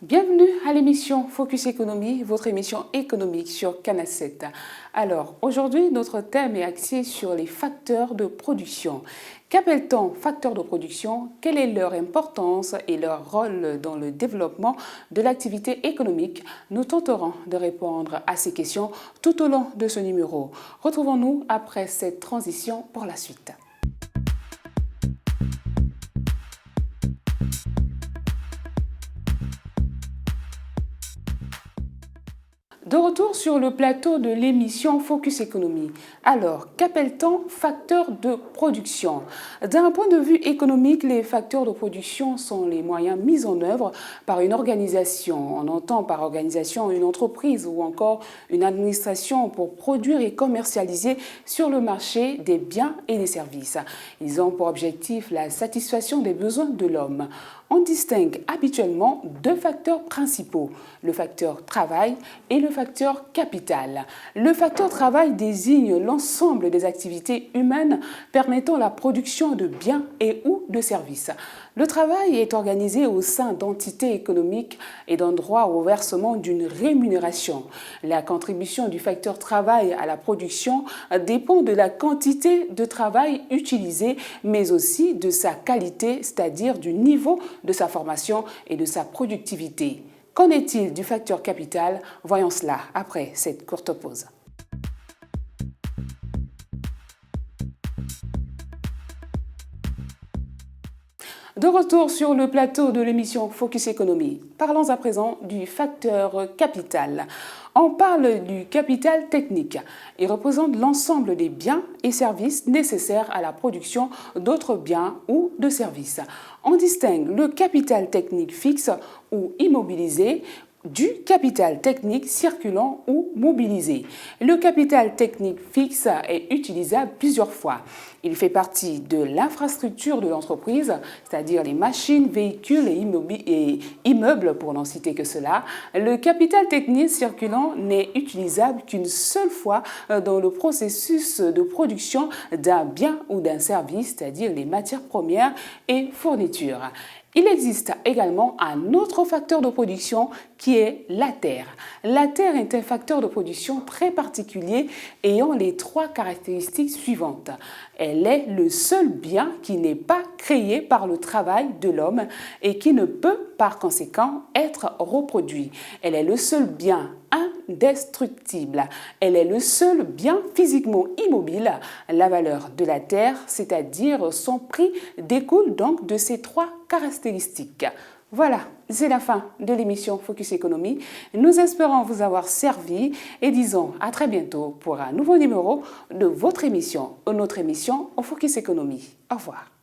Bienvenue à l'émission Focus Économie, votre émission économique sur Canal 7. Alors, aujourd'hui, notre thème est axé sur les facteurs de production. Qu'appelle-t-on facteurs de production? Quelle est leur importance et leur rôle dans le développement de l'activité économique? Nous tenterons de répondre à ces questions tout au long de ce numéro. Retrouvons-nous après cette transition pour la suite. De retour sur le plateau de l'émission Focus Économie. Alors, qu'appelle-t-on facteurs de production? D'un point de vue économique, les facteurs de production sont les moyens mis en œuvre par une organisation. On entend par organisation une entreprise ou encore une administration pour produire et commercialiser sur le marché des biens et des services. Ils ont pour objectif la satisfaction des besoins de l'homme. On distingue habituellement deux facteurs principaux, le facteur travail et le facteur capital. Le facteur travail désigne l'ensemble des activités humaines permettant la production de biens et ou de services. Le travail est organisé au sein d'entités économiques et donne droit au versement d'une rémunération. La contribution du facteur travail à la production dépend de la quantité de travail utilisée, mais aussi de sa qualité, c'est-à-dire du niveau de sa formation et de sa productivité. Qu'en est-il du facteur capital? Voyons cela après cette courte pause. De retour sur le plateau de l'émission Focus Économie, parlons à présent du facteur capital. On parle du capital technique. Il représente l'ensemble des biens et services nécessaires à la production d'autres biens ou de services. On distingue le capital technique fixe ou immobilisé du capital technique circulant ou mobilisé. Le capital technique fixe est utilisable plusieurs fois. Il fait partie de l'infrastructure de l'entreprise, c'est-à-dire les machines, véhicules et immeubles, pour n'en citer que cela. Le capital technique circulant n'est utilisable qu'une seule fois dans le processus de production d'un bien ou d'un service, c'est-à-dire les matières premières et fournitures. Il existe également un autre facteur de production qui est la terre. La terre est un facteur de production très particulier ayant les trois caractéristiques suivantes. Elle est le seul bien qui n'est pas créé par le travail de l'homme et qui ne peut par conséquent être reproduit. Elle est le seul bien indestructible. Elle est le seul bien physiquement immobile. La valeur de la terre, c'est-à-dire son prix, découle donc de ces trois caractéristiques. Voilà, c'est la fin de l'émission Focus Économie. Nous espérons vous avoir servi et disons à très bientôt pour un nouveau numéro de votre émission, notre émission Focus Économie. Au revoir.